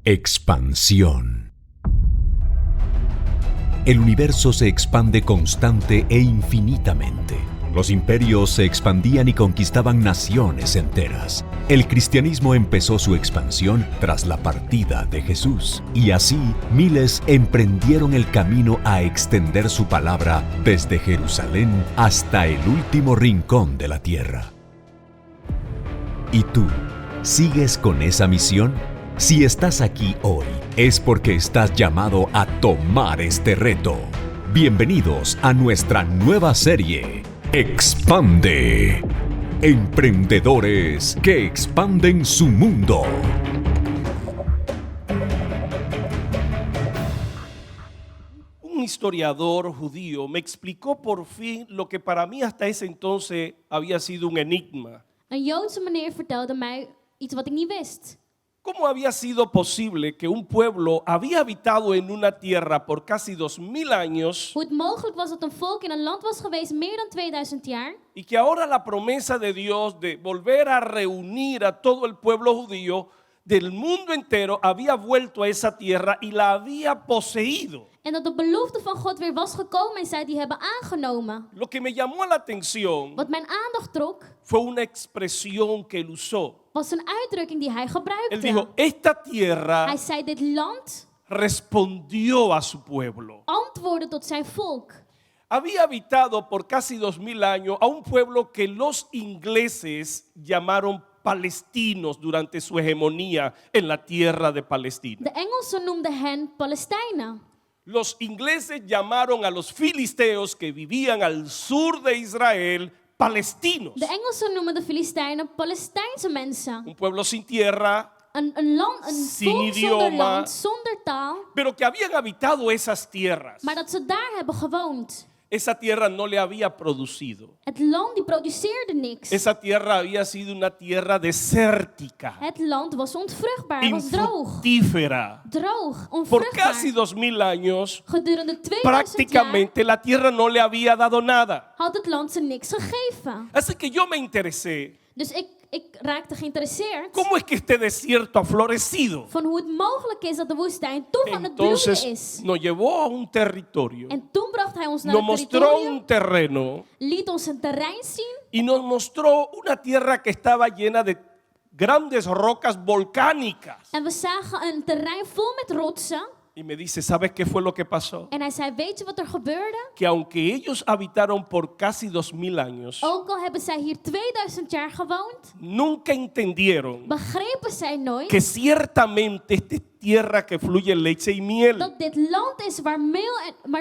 Expansión. El universo se expande constante e infinitamente. Los imperios se expandían y conquistaban naciones enteras. El cristianismo empezó su expansión tras la partida de Jesús, y así miles emprendieron el camino a extender su palabra desde Jerusalén hasta el último rincón de la tierra. ¿Y tú, sigues con esa misión? Si estás aquí hoy, es porque estás llamado a tomar este reto. Bienvenidos a nuestra nueva serie, Expande. Emprendedores que expanden su mundo. Un historiador judío me explicó por fin lo que para mí hasta ese entonces había sido un enigma. Een Joodse meneer vertelde mij iets wat ik niet wist. ¿Cómo había sido posible que un pueblo había habitado en una tierra por casi 2000 años Hoe het mogelijk was dat een volk in een land was geweest meer dan 2000 jaar y que ahora la promesa de Dios de volver a reunir a todo el pueblo judío del mundo entero había vuelto a esa tierra y la había poseído? en dat de belofte van God weer was gekomen en zij die hebben aangenomen? Lo que me llamó la atención Wat mijn aandacht trok fue una expresión que él usó. was een uitdrukking die hij Él gebruikte. dijo, esta tierra Hij zei dit land respondió a su pueblo. antwoordde tot zijn volk. Había habitado por casi 2000 años a un pueblo que los ingleses llamaron palestinos durante su hegemonía en la tierra de Palestina. De Engelsen noemden hen Palestijnen. Los ingleses llamaron a los filisteos que vivían al sur de Israel palestinos. De Engelsen noemen de Filistijnen Palestijnse mensen. Un pueblo sin tierra, Een land, een Sin volk zonder idioma. land, zonder taal. pero que habían habitado esas tierras. Maar dat ze daar hebben gewoond. Esa tierra no le había producido. Het land die produceerde niks. Esa tierra había sido una tierra desértica, Het land was onvruchtbaar, het was droog. infructífera. Droog, Por casi onvruchtbaar. 2000 años, Gedurende 2000 jaar prácticamente la tierra no le había dado nada. had het land ze niks gegeven. Así que yo me interesé, Dus ik raakte geïnteresseerd ¿cómo es que este desierto ha florecido? van hoe het mogelijk is dat de woestijn toen van het bloeien Entonces is. nos llevó a un territorio, En toen bracht hij ons naar nos het mostró territorium, un terreno liet ons een terrein zien y nos mostró una tierra que estaba llena de grandes rocas volcánicas. en we zagen een terrein vol met rotsen. Y me dice, ¿sabes qué fue lo que pasó? En hij zei, weet je wat er gebeurde? Que aunque ellos habitaron por casi 2000 años, Ook al hebben zij hier 2000 jaar gewoond, nunca entendieron begrepen zij nooit que ciertamente esta es tierra que fluye leche y miel, dat dit land is waar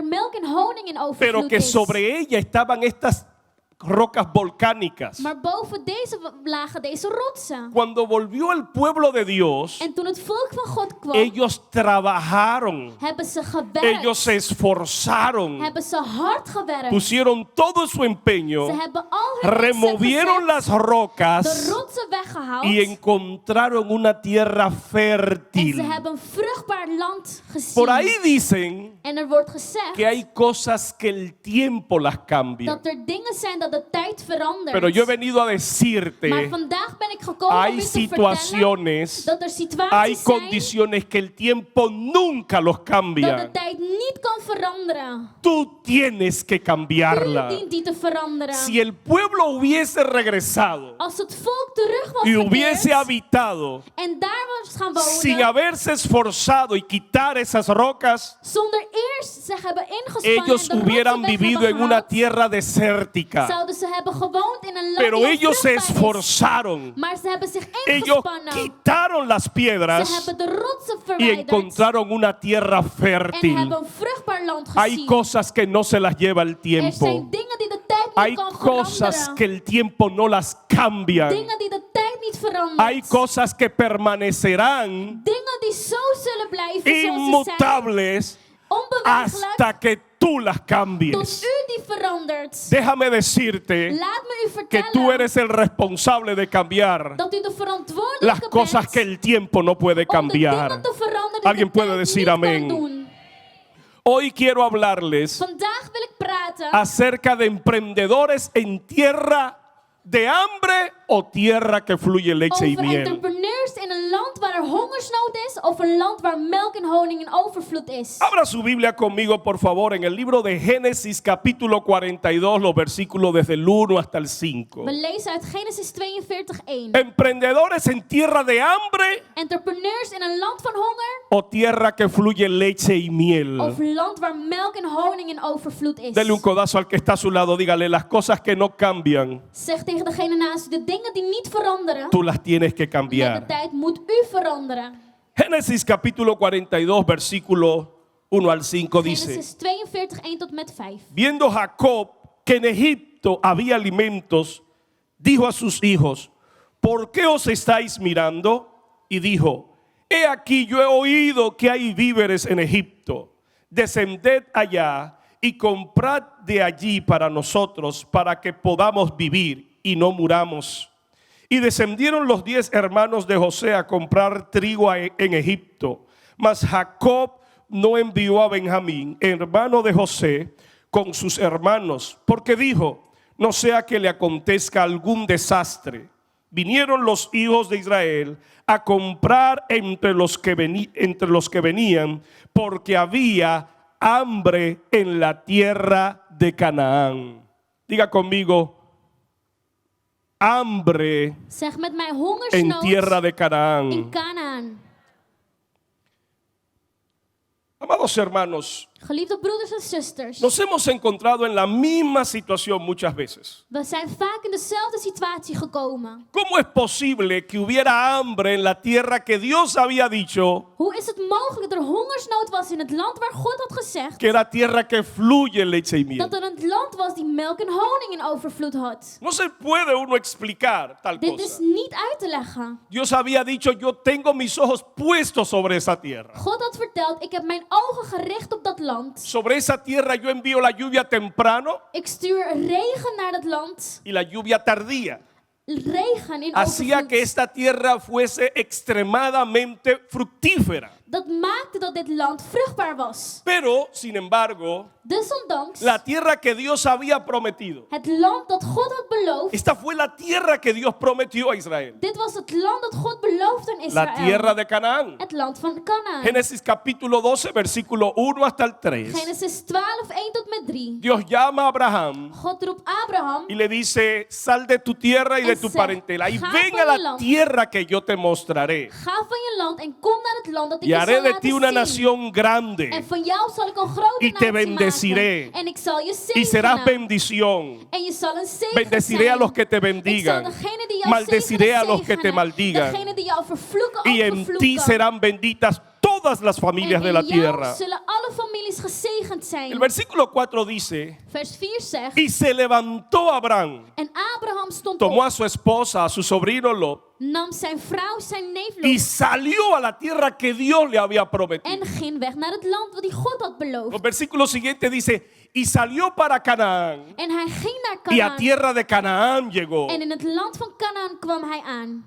melk en honing in pero overvloed que is. sobre ella estaban estas rocas volcánicas. Maar boven deze lagen deze rotsen. Cuando volvió el pueblo de Dios, En toen het volk van God kwam, ellos trabajaron, hebben ze gewerkt. ellos se esforzaron, Hebben ze hard gewerkt. pusieron todo su empeño, Ze hebben al hun removieron inzet las gezet, de rocas rotsen weggehaald. y encontraron una tierra En ze fértil. hebben een vruchtbaar land gezien. Por ahí dicen En er wordt gezegd que hay cosas que el tiempo las cambia. dat er dingen zijn dat de tijd verandert. Pero yo he venido a Maar decirte, vandaag ben ik gekomen om hay je te vertellen situaciones, dat er hay situaties zijn condiciones que el tiempo nunca los dat de cambia. tijd niet kan veranderen. Tú tienes que U cambiarla. dient die te veranderen. Si el pueblo hubiese regresado Als het volk terug was y hubiese gekeerd habitado en daar was gaan wonen, sin haberse esforzado y quitar esas rocas, zonder eerst zich hebben ingespannen ellos en de hubieran rotsen weg vivido hebben en una gehaald, tierra desértica. zouden ze hebben gewoond in een land Pero die ellos se onvruchtbaar is. esforzaron. Maar ze hebben zich Ellos ingespannen. quitaron las Ze piedras hebben de rotsen y verwijderd encontraron una tierra en fértil. hebben een vruchtbaar land Hay gezien. cosas que no se las lleva el Er tiempo. zijn dingen die de tijd Hay niet kan cosas veranderen. que el tiempo no las cambian. Dingen die de tijd niet veranderen. Hay cosas que permanecerán Dingen die zo zullen blijven zoals ze zijn. inmutables Onbeweeglijk hasta que tú las tot cambies. u die verandert. Déjame decirte Laat me u que tú vertellen eres el responsable de cambiar dat u de las verantwoordelijke cosas bent que el tiempo no puede om de cambiar. dingen te veranderen die Alguien de puede tijd decir niet amén. kan doen. Hoy quiero hablarles Vandaag wil ik praten acerca de emprendedores en tierra de hambre o tierra que fluye leche y over miel. entrepreneurs in een een land waar er hongersnood is of een land waar melk en honing in overvloed is? Abra su Biblia conmigo, por favor, en el libro de Génesis, capítulo 42, los versículos desde el 1 hasta el 5. We lezen uit Genesis 42:1. Emprendedores en tierra de hambre Entrepreneurs in een land van honger o tierra que fluye leche y miel. of land waar melk en honing in overvloed is. Dele un codazo al que está a su lado, dígale, las cosas que no cambian, Zeg tegen degene naast u, de dingen die niet veranderen, tú las tienes que met de cambiar. tijd moet u veranderen. Génesis capítulo 42, versículo 1 al 5 dice: Genesis 42:1 tot met 5. viendo Jacob que en Egipto había alimentos, dijo a sus hijos: ¿por qué os estáis mirando? Y dijo: he aquí, yo he oído que hay víveres en Egipto. Descended allá y comprad de allí para nosotros, para que podamos vivir y no muramos. Y descendieron los 10 hermanos de José a comprar trigo en Egipto. Mas Jacob no envió a Benjamín, hermano de José, con sus hermanos, porque dijo: no sea que le acontezca algún desastre. Vinieron los hijos de Israel a comprar entre los que venían, porque había hambre en la tierra de Canaán. Diga conmigo: hambre Zeg met mij en hongersnood tierra de in Canaán. Canaan. Amados hermanos, Geliefde broeders en zusters, nos hemos encontrado en la misma situación muchas veces. we zijn vaak in dezelfde situatie gekomen. ¿Cómo es posible que hubiera hambre en la tierra que Dios había dicho Hoe is het mogelijk dat er hongersnood was in het land waar God had gezegd que era tierra que fluye leche y miel? dat er een land was die melk en honing in overvloed had? No se puede uno explicar tal Dit is cosa. niet uit te leggen. Dios había dicho: yo tengo mis ojos puestos sobre esa tierra. God had verteld, ik heb mijn ogen gericht op dat land. Sobre esa tierra yo envío la lluvia temprano Ik stuur regen naar dat land. y la lluvia tardía. Regen in Hacía que overvloed. esta tierra fuese extremadamente fructífera. Dat maakte dat dit land vruchtbaar was. Pero, sin embargo, Desondanks, la tierra que Dios había prometido, het land dat God had beloofd, esta fue la tierra que Dios prometió a Israel. dit was het land dat God beloofde aan La tierra Israël. de Canaán. Het land van Canaan. Génesis capítulo 12, versículo 1 hasta el 3. Genesis 12, 1 tot met 3. Dios llama a Abraham God roept Abraham y le dice: sal de tu tierra y de tu parentela y ven a la tierra que yo te mostraré. ga van je land en kom naar het land dat ik Y je haré zal de ti una laten zien. nación grande En van jou zal ik een grote y te natie bendeciré. maken. En ik zal je y serás zegenen. bendición. En je zal een zegen Bendeciré a zijn. los que te Ik zal bendigan. degene die jou Maldeciré zegenen, a los que te zegenen. maldigan. Degene die jou vervloeken, Y ook en ti vervloeken. serán benditas todas las familias En de la in jou tierra. zullen alle families gezegend zijn. El versículo 4 dice: Vers 4 zegt, y se levantó Abraham, en Abraham stond tomó op, a su esposa, a su sobrino Lot, nam zijn vrouw, zijn neef y Lot, salió a la tierra que Dios le había prometido. en ging weg naar het land wat die God had Los beloofd. versículos siguientes dice: y salió para Canaán, En hij ging naar y a Canaan. tierra de Canaán llegó. En in het land van Canaan kwam hij aan.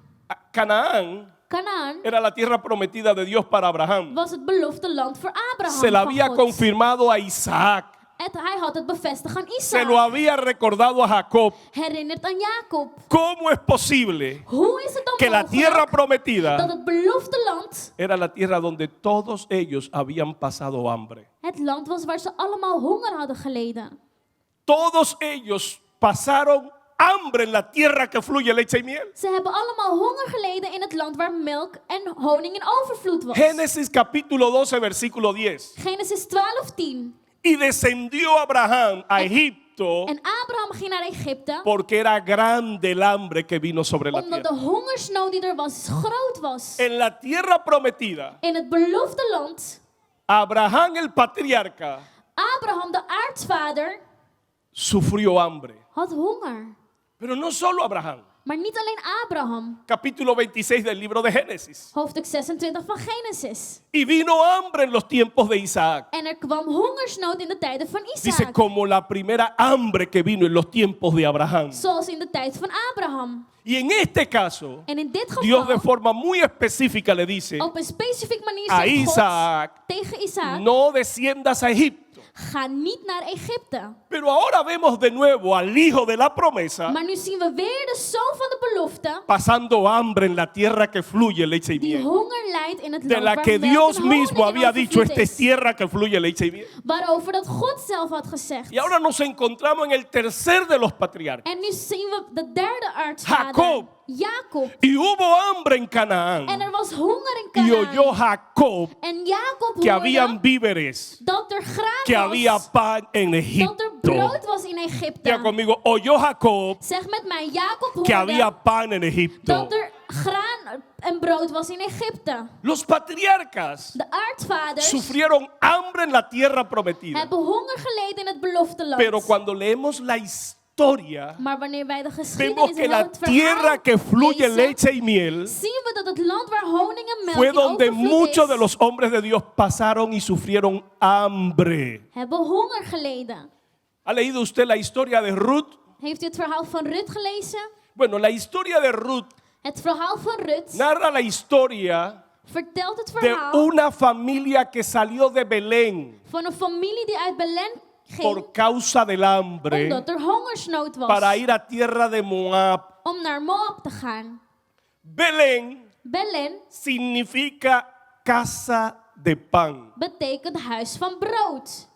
Canaán Canaan era la tierra prometida de Dios para Abraham. was het beloofde land voor Abraham. Se la van había God. confirmado a Isaac. Hij had het bevestigd aan Se lo Isaac. había recordado a Jacob. Herinnerd aan Jacob. ¿Cómo es posible Hoe is het dan que la tierra mogelijk dat prometida het beloofde land era la tierra donde todos ellos habían pasado hambre? het land was waar ze allemaal honger hadden geleden? Todos ellos pasaron hambre en la tierra que fluye leche y miel. Ze hebben allemaal honger geleden in het land waar melk en honing in overvloed was. Génesis capítulo 12, versículo 10. Genesis 12:10. Y descendió Abraham a Egipto En Abraham ging naar Egypte porque era grande el hambre que vino sobre la omdat de tierra. hongersnood die er was groot was. En la tierra prometida, In het beloofde land, Abraham el patriarca Abraham de aartsvader sufrió hambre. had honger. Pero no solo Abraham. Maar niet alleen Abraham. Capítulo 26 del libro de Génesis. Hoofdstuk 26 van Genesis. Y vino hambre en los tiempos de Isaac. En er kwam hongersnood in de tijden van Dice, Isaac. como la primera hambre que vino en los tiempos de Abraham. Zoals in de tijd van Abraham. Y en este caso, En in dit Dios de geval, forma muy específica le dice op een specifieke manier a zegt God Isaac: tegen Isaac, no desciendas a Egipto. ga niet naar Egypte. Pero ahora vemos de nuevo al hijo de la promesa Maar nu zien we weer de zoon van de belofte pasando hambre en la tierra que fluye leche y die miel. honger lijdt in het De land la waar que melk Dios en honing mismo in había dicho, overvloed esta es is. tierra que fluye leche y miel. Waarover dat God zelf had gezegd. Y ahora nos encontramos en el tercer de los patriarcas. En nu zien we de derde aartsvader, Jacob. Jacob. Y hubo hambre en En Canaán. er was honger in Y oyó Canaan. Jacob En Jacob que hoorde habían víveres, dat er graan que había was, pan en dat er Egipto. brood was in Egypte. Diga conmigo, oyó Jacob Zeg met mij, Jacob que había hoorde pan en Egipto. dat er graan en brood was in Egypte. Los patriarcas De aartsvaders sufrieron hambre en la tierra prometida. hebben honger geleden in het beloofde land. Pero cuando leemos la historia, Maar wanneer wij de vemos geschiedenis que en la het tierra verhaal que fluye lezen, leche y miel zien we dat het land waar honing en melk fue in donde overvloed muchos de is, los hombres de Dios pasaron y sufrieron hambre. hebben honger geleden. ¿Ha leído usted la historia de Ruth? Heeft u het verhaal van Rut gelezen? Bueno, la historia de Ruth Het verhaal van Rut narra la historia vertelt het de verhaal una familia que salió de Belén van een familie die uit Belen ging por causa del hambre omdat er hongersnood was. para ir a tierra de Moab. Om naar Moab te gaan. Belén Belen significa casa de pan. betekent huis van brood.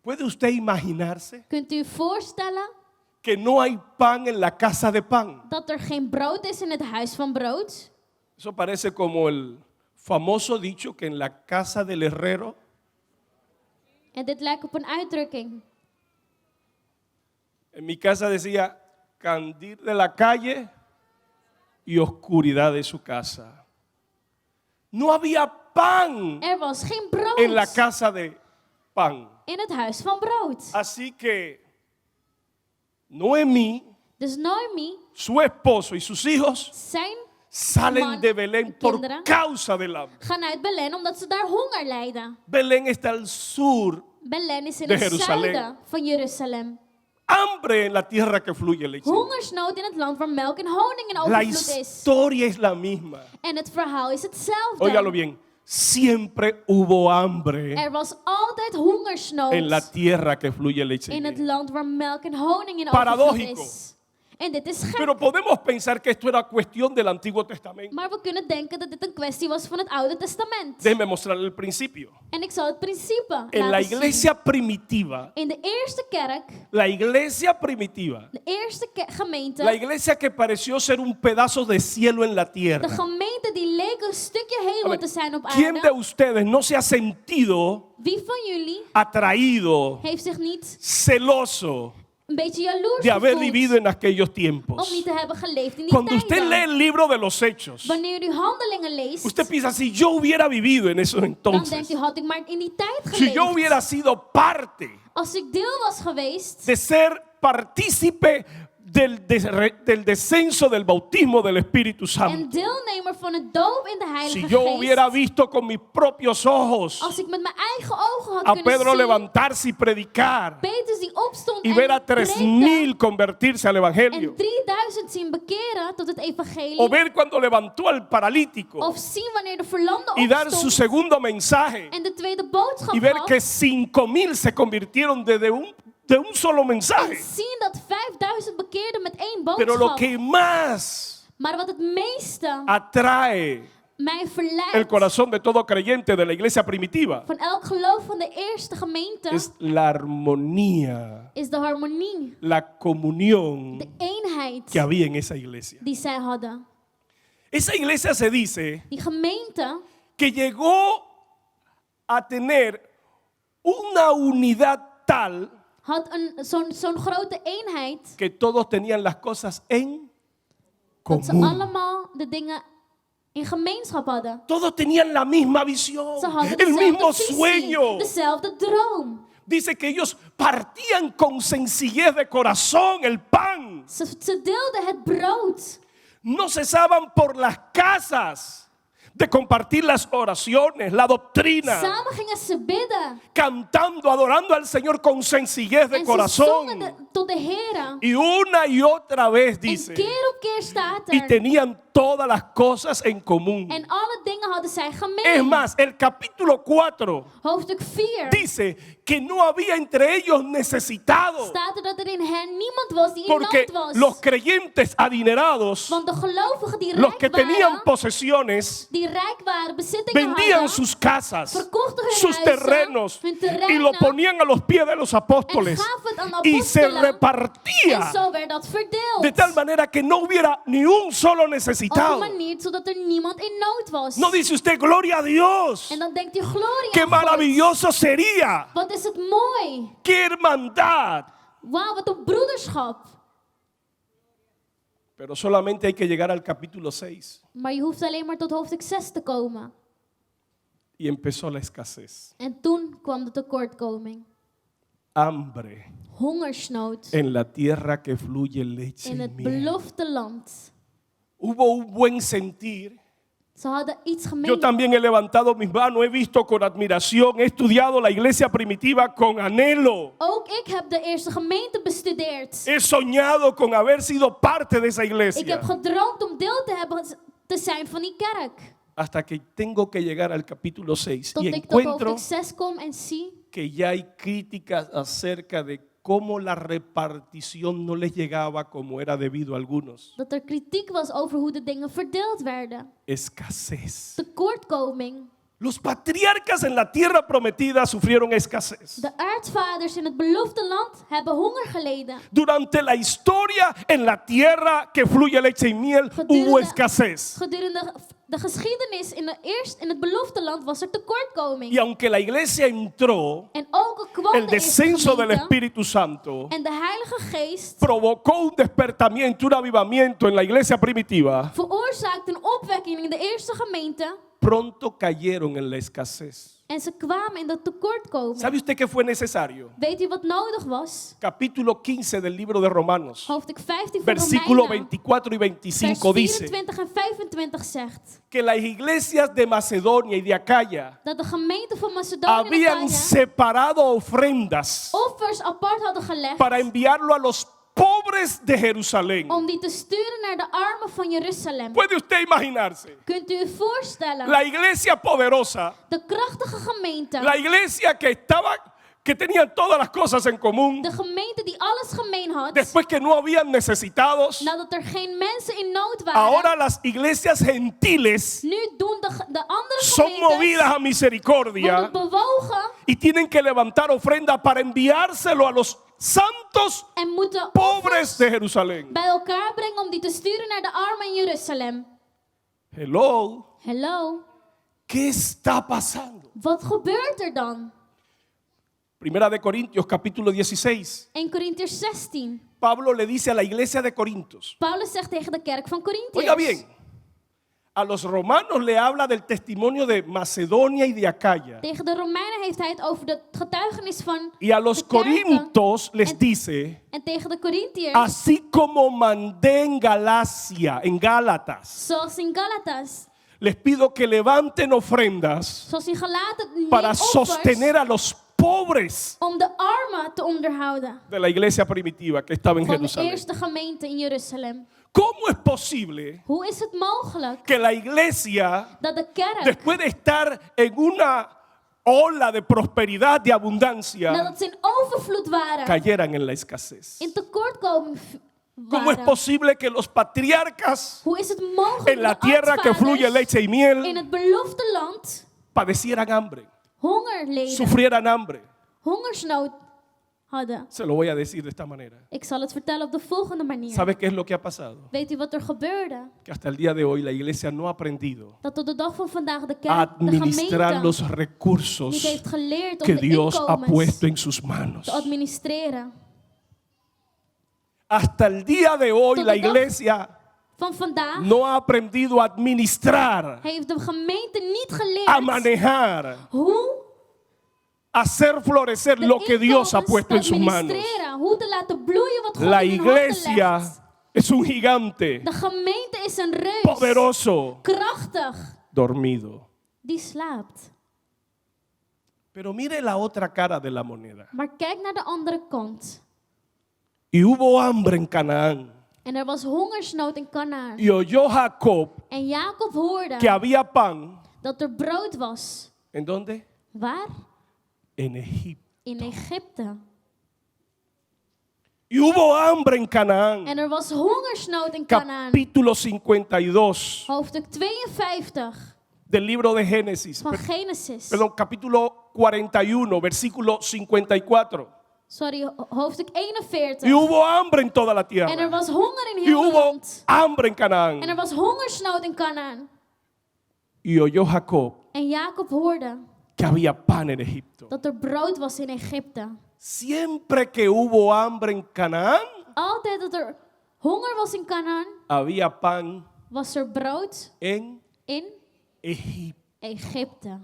¿Puede usted imaginarse Kunt u voorstellen que no hay pan en la casa de pan? dat er geen brood is in het huis van brood? Eso parece como el famoso dicho que en la casa del herrero En dit lijkt op een uitdrukking. en mi casa decía candil de la calle y oscuridad de su casa. No había pan Er was geen brood en la casa de pan. in het huis van brood. Así que Noemí, Dus Naomi, su esposo y sus hijos zijn salen man de Belén en por kinderen causa del hambre. gaan uit Belen omdat ze daar honger lijden. Belén está al sur. Belen is in De het Jeruzalem. zuiden van Jeruzalem. Hambre en la tierra que fluye leche. Hongersnood in het land waar melk en honing in La overvloed is. historia es la misma. En het verhaal is hetzelfde. Óigalo bien. Siempre hubo hambre Er was altijd hongersnood en la tierra que fluye leche. y in het miel. land waar melk en honing in overvloed Paradójico. is. En dit is gek. Pero podemos pensar que esto era cuestión del Antiguo Testamento. Maar we kunnen denken dat dit een kwestie was van het Oude Testament. Déjeme mostrarle el principio. En ik zal het principe En la laten zien. iglesia primitiva, In de eerste kerk, la iglesia primitiva, de eerste gemeente, la iglesia que pareció ser un pedazo de cielo en la de tierra. gemeente die leek een stukje A hemel ver, te zijn op ¿quién de aarde. ustedes no se ha sentido Wie van jullie atraído, heeft zich niet celoso een beetje jaloers de haber gevoeld vivido en aquellos om tiempos? niet te hebben geleefd in die Cuando usted tijden? lee el libro de los Hechos, Wanneer u handelingen leest, usted piensa, si yo hubiera vivido en esos dan denkt entonces, u, had ik maar in die tijd si yo geleefd. hubiera sido parte Als ik deel was geweest de ser partícipe del descenso del bautismo del Espíritu en Santo, deelnemer van het doop in de Heilige si yo Geest, hubiera visto con mis propios ojos als ik met mijn eigen ogen had a kunnen Pedro zien, levantarse y predicar Petrus die opstond y ver a en preken 3,000 convertirse al Evangelio, en 3000 zien bekeren tot het evangelie, o ver cuando levantó al paralítico of zien wanneer de verlamde y dar su opstond segundo mensaje en de tweede boodschap y ver gaf, que 5,000 se convirtieron de un solo en mensaje. zien dat 5000 bekeerden met één Pero lo boodschap. que más Maar wat het meeste atrae mij el verleidt corazón de todo creyente de la iglesia primitiva van elk geloof van de eerste gemeente es la armonía, is de harmonie, la comunión de eenheid que había en esa iglesia. die zij hadden. Esa iglesia se dice Die gemeente que llegó a tener una unidad tal had zo'n grote eenheid que todos tenían las cosas en dat ze común. allemaal de dingen in gemeenschap hadden. Todos tenían la misma visión, Ze hadden el mismo dezelfde visie, sueño. dezelfde droom. Dice que ellos partían con sencillez de corazón el pan. Ze deelden het brood. No cesaban por las casas de compartir las oraciones, la doctrina, Samen gingen ze bidden. cantando, adorando al Señor con sencillez de En ze zongen corazón. tot de Heer. Y una y otra vez En dice, keer op keer staat y er. tenían todas las cosas en común. En alle dingen hadden zij Es gemeen. más, el capítulo 4 Hoofdstuk 4 dice que no había entre ellos necesitados, staat er dat er in hen niemand was die in porque nood was. los creyentes adinerados, Want de gelovigen die los que rijk tenían waren, posesiones, die rijk waren, bezittingen vendían hadden, sus casas, verkochten hun sus huizen, terrenos hun y terreinen, lo ponían a los pies de los apóstoles en gaven het aan de y se apostelen. repartía En zo werd dat verdeeld. de tal manera que no hubiera ni un solo Op een necesitado. manier zodat er niemand in nood was. No dice usted, gloria a Dios, En dan denkt u, gloria qué aan God. maravilloso sería, Wat is het mooi. qué hermandad. Wauw, wat een broederschap. Pero solamente hay que llegar al capítulo 6 Maar je hoeft alleen maar tot hoofdstuk 6 te komen. y empezó la escasez. En toen kwam de tekortkoming. Hambre Hongersnood en la tierra que fluye leche in y het miel. beloofde land. Hubo un buen sentir. Ze hadden iets Yo gemeen. también he levantado mis manos, he visto con admiración, he estudiado la iglesia primitiva con anhelo. Ook ik heb de eerste gemeente bestudeerd. He soñado con haber sido parte de esa Ik heb iglesia. gedroomd om deel te zijn van die kerk. Hasta que tengo que llegar al capítulo 6 Tot y ik tot encuentro hoofdstuk 6 kom en zie que ya hay críticas acerca de cómo la repartición no les llegaba como era debido a algunos. dat er kritiek was over hoe de dingen verdeeld werden. Escasez. Tekortkoming. Los patriarcas en la tierra prometida sufrieron escasez. De aartsvaders in het beloofde land hebben honger geleden. Durante la historia en la tierra que fluye leche y miel hubo escasez. Gedurende de geschiedenis in het beloofde land was er tekortkoming. Y aunque la iglesia entró, En ook al kwam el de eerste descenso del gemeente Espíritu Santo en de Heilige Geest provocó un despertamiento, un avivamiento en la iglesia primitiva. veroorzaakte een opwekking in de eerste gemeente. Pronto cayeron en la escasez. En ze kwamen in de tekortkoming. ¿Sabe usted qué fue necesario? Weet u wat nodig was? Capítulo 15 del libro de Romanos, Hoofdstuk 15 van versículo Romeinen, 24 y vers 25 dice 24 en 25 zegt que las iglesias de Macedonia y de Acaya dat de gemeente van Macedonië en habían Achaia separado ofrendas offers apart hadden gelegd para enviarlo a los pobres de Jerusalén. om die te sturen naar de armen van Jeruzalem. ¿Puede usted imaginarse? Kunt u u voorstellen? La iglesia poderosa, De krachtige gemeente, la iglesia que tenía todas las cosas en común, de gemeente die alles gemeen had, después que no habían necesitados, nadat er geen mensen in nood waren. ahora las iglesias gentiles Nu doen de andere son movidas gemeentes a misericordia worden bewogen y tienen que levantar ofrenda para enviárselo a los santos en moeten pobres de Jerusalén. bij elkaar brengen om die te sturen naar de armen in Jeruzalem. Hello, Hallo, ¿qué está pasando? wat gebeurt er dan? Primera de Corintios capítulo 16. 1 Korintiërs 16. Pablo le dice a la iglesia de Corintios. Paulus zegt tegen de kerk van Korintiërs. Oiga bien, a los romanos le habla del testimonio de Macedonia y de Acaya. Tegen de Romeinen heeft hij het over de getuigenis van Y a los de kerken. corintos les En- dice, En tegen de Korintiërs, así como mandé en Galacia, en Gálatas, zoals in Galatas, les pido que levanten ofrendas zoals in Galaten, neem para offers sostener a los pobres om de armen te onderhouden de la iglesia primitiva que estaba en van de Jerusalén. eerste gemeente in Jeruzalem. ¿Cómo es posible Hoe is het mogelijk que la iglesia, dat de kerk, después de estar en una ola de prosperidad, de abundancia, nadat ze in overvloed waren, cayeran en la escasez? in tekortkoming ¿Cómo es waren? posible que los patriarcas Hoe is het mogelijk en la dat de tierra que fluye aartsvaders leche y in miel het beloofde land padecieran hambre, honger leden, sufrieran hambre? hongersnood hadden? Se lo voy a decir de esta manera. Ik zal het vertellen op de volgende manier. ¿Sabe qué es lo que ha pasado? Weet u wat er gebeurde? Que hasta el día de hoy la iglesia no ha aprendido Dat tot de dag van vandaag de a kerk, de administrar gemeente, los niet recursos heeft geleerd om que de Dios ha inkomens puesto en sus manos. te administreren. Hasta el día de hoy la iglesia Van vandaag no ha aprendido a administrar, heeft de gemeente niet a geleerd manejar, hoe a hacer florecer de lo que Dios ha inkomens puesto te en sus manos. administreren, hoe te laten bloeien wat God La in hun handen iglesia legt. es un gigante De gemeente is een reus, poderoso, krachtig, dormido. die slaapt. Pero mire la otra cara de la moneda. Maar kijk naar de andere kant. Y hubo hambre en Canaán. En er was hongersnood in Kanaan. Y oyó Jacob En Jacob hoorde que había pan. dat er brood was. ¿En dónde? Waar? En Egipto. In Egypte. Y hubo hambre en Canaán. En er was hongersnood in Kanaan. Capítulo 52 Hoofdstuk 52 del libro de Génesis. van Genesis. Perdón, capítulo 41, versículo 54. Sorry, hoofdstuk 41. Y hubo hambre en toda la En er tierra. was honger in Y heel hubo land. hambre en En er Canaán. was hongersnood in Kanaan. Y oyó Jacob En Jacob hoorde que había pan en Egipto. dat er brood was in Egypte. Siempre que hubo hambre en Canaán, Altijd dat er honger was in Kanaan, había pan was er brood en in Egipto. Egypte.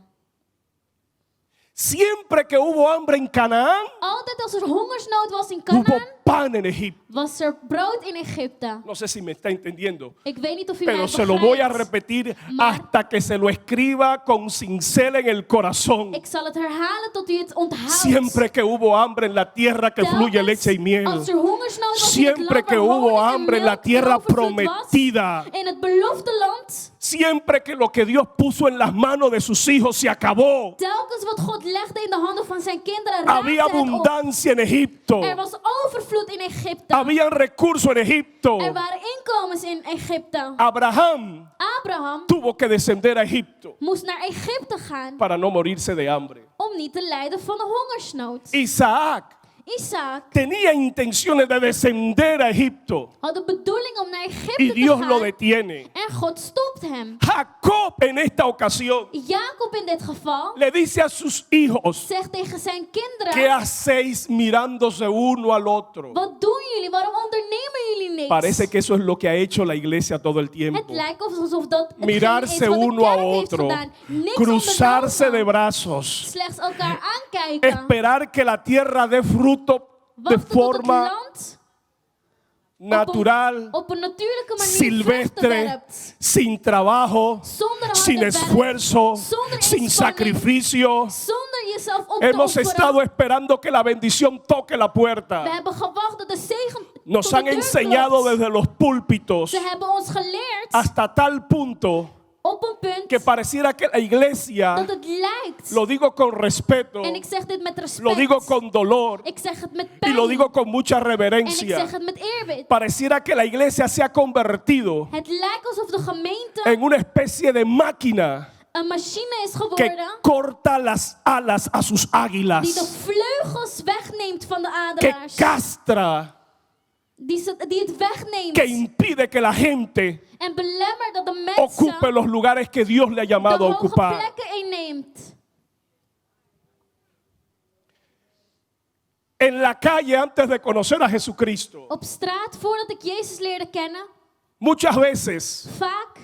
Siempre que hubo hambre en Canaán, Altijd als er hongersnood was in hubo Kanaan, pan en Egipto. was er brood in Egypte. No sé si me está entendiendo, Ik weet niet of u mij pero se lo voy a begrijpt. repetir Maar- hasta que se lo escriba con cincel en el corazón. Ik zal het herhalen tot u het onthoudt. Siempre que hubo hambre en la tierra que fluye Telkens leche y miel. als er hongersnood was in het Siempre land que waar hubo honing en hambre en la melk tierra in overvloed prometida. was, in het beloofde land, Siempre que lo que Dios puso en las manos de sus hijos se acabó. telkens wat God legde in de handen van zijn kinderen, Había raakte het op. abundancia en Egipto. Er was overvloed in Egypte. Habían recursos en Egipto. Er waren inkomens in Egypte. Abraham Abraham tuvo que descender a Egipto moest naar Egypte gaan para no morirse de hambre. om niet te lijden van de hongersnood. Isaac Isaac tenía intenciones de descender a Egipto had de bedoeling om naar y Egypte te Dios lo gaan detiene. en God stopt hem. Jacob en esta ocasión Jacob in dit geval le dice a sus hijos: zegt tegen zijn ¿qué kinderen, hacéis mirándose uno al otro? wat doen jullie? Waarom ondernemen jullie niks? Parece que eso es lo que ha hecho la iglesia todo el tiempo. Het lijkt alsof dat hetgeen is Mirarse wat de uno a kerk heeft otro, gedaan. Niks cruzarse de ondernomen. brazos, Slechts elkaar aankijken. esperar que la tierra dé fruto de Wachten tot het forma land natural, op een natuurlijke manier silvestre, vruchten werpt. sin trabajo, Zonder harde sin werk, esfuerzo, zonder sin inspanning, sacrificio. zonder jezelf op te Hemos offeren. estado esperando que la bendición toque la We puerta. hebben gewacht dat de zegen Nos tot de han deur enseñado klopt. desde los púlpitos Ze hebben ons geleerd hasta tal punto op een punt que pareciera que la iglesia, dat het lijkt. lo digo con respeto, En ik zeg dit met respect. lo digo con dolor Ik zeg het met y pijn. lo digo con mucha En ik zeg reverencia. het met eerbied. Pareciera que la iglesia se ha convertido Het lijkt alsof de gemeente en una especie de máquina een machine is que geworden corta las alas a sus die de águilas, vleugels wegneemt van de que adelaars. castra, Die het wegneemt. que impide que la gente En belemmert dat de mensen ocupe los lugares que Dios le ha de llamado a hoge ocupar. plekken inneemt. En la calle, antes de conocer a Jesucristo, Op straat, voordat ik Jezus leerde kennen, muchas veces vaak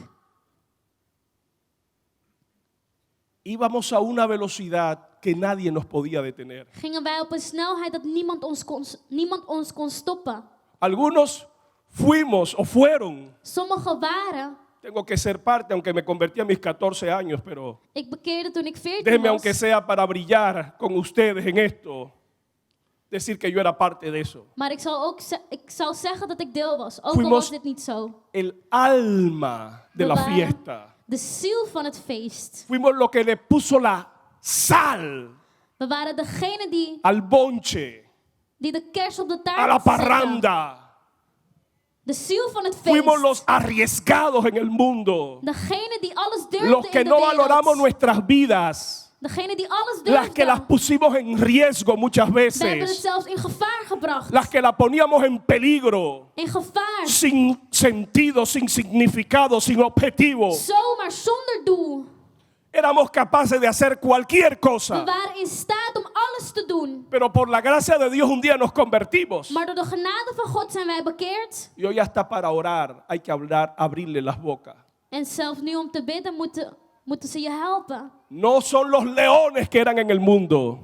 íbamos a una velocidad que nadie nos podía detener. gingen wij op een snelheid dat niemand ons kon stoppen. Algunos fuimos o fueron. Sommigen waren. Tengo que ser parte, aunque me convertí a mis 14 años, pero Ik bekeerde toen ik 14 déjenme, was. aunque sea para brillar con ustedes en esto, decir que yo era parte de eso. Maar ik zal zeggen dat ik deel was. Ook al Fuimos was dit niet zo. el alma de We la waren fiesta. de ziel van het feest. Fuimos lo que le puso la sal We waren degene al bonche, die de kers op de taart a la zette. parranda. De ziel van het feest. Fuimos los arriesgados en el mundo, Degene die alles durfde los que in de no wereld. valoramos nuestras vidas, Degene die alles las que las durfde. pusimos en riesgo muchas We hebben het veces, zelfs in gevaar gebracht. las que la poníamos en peligro, In gevaar. sin sentido, sin significado, sin objetivo. Zomaar zonder doel. Éramos capaces de hacer cualquier We cosa, waren in staat om alles te doen. pero por la gracia de Dios un día nos convertimos. Maar door de genade van God zijn wij bekeerd. Y hoy hasta para orar hay que abrirle las bocas. En zelfs nu om te bidden moeten ze je helpen. No son los leones que eran en el mundo.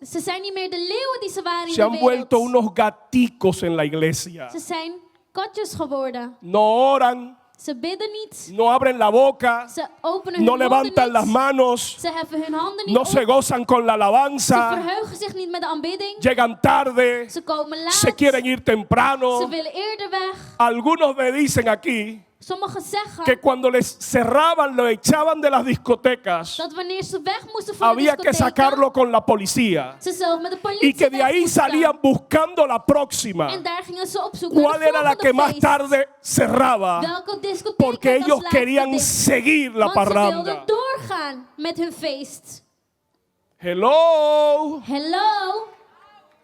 Ze zijn niet meer de leeuwen die ze waren in Se de han vuelto wereld. unos gaticos en la iglesia. Ze zijn katjes geworden. No oran, Ze bidden niet. no abren la boca, Ze openen hun no monden levantan niet. las manos, Ze heffen hun handen niet no op. se gozan con la Ze alabanza, verheugen zich niet met de aanbidding. llegan tarde, Ze komen laat. se quieren ir temprano. Ze willen eerder weg. Algunos me dicen aquí Sommigen zeggen que cuando les cerraban, lo echaban de las discotecas, dat wanneer ze weg moesten van de había que discotheek, sacarlo con la policía ze zelf met de politie y que de weg ahí moesten. salían buscando la próxima. En daar gingen ze op zoek naar ¿Cuál de era la volgende que más feest. tarde cerraba? Welke discotheek Porque werd als ellos laatste querían dicht? seguir la Want ze parranda. wilden doorgaan met hun feest. Hello. Hello.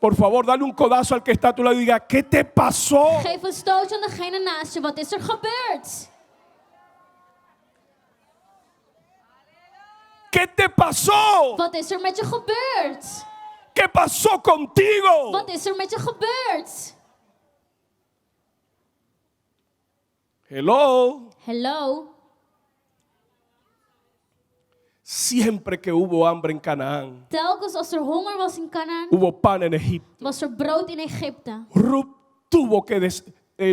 Por favor, dale un codazo al que está a tu lado y diga, ¿qué te pasó? Geef een stootje aan degene naast je. Wat is er gebeurd? ¿Qué te pasó? Wat is er met je gebeurd? ¿Qué pasó contigo? Wat is er met je gebeurd? Hello. Hello. Siempre que hubo hambre en Canaán, Telkens als er honger was in Canaan, hubo pan en Egipto. was er brood in Egypte. Ruth tuvo que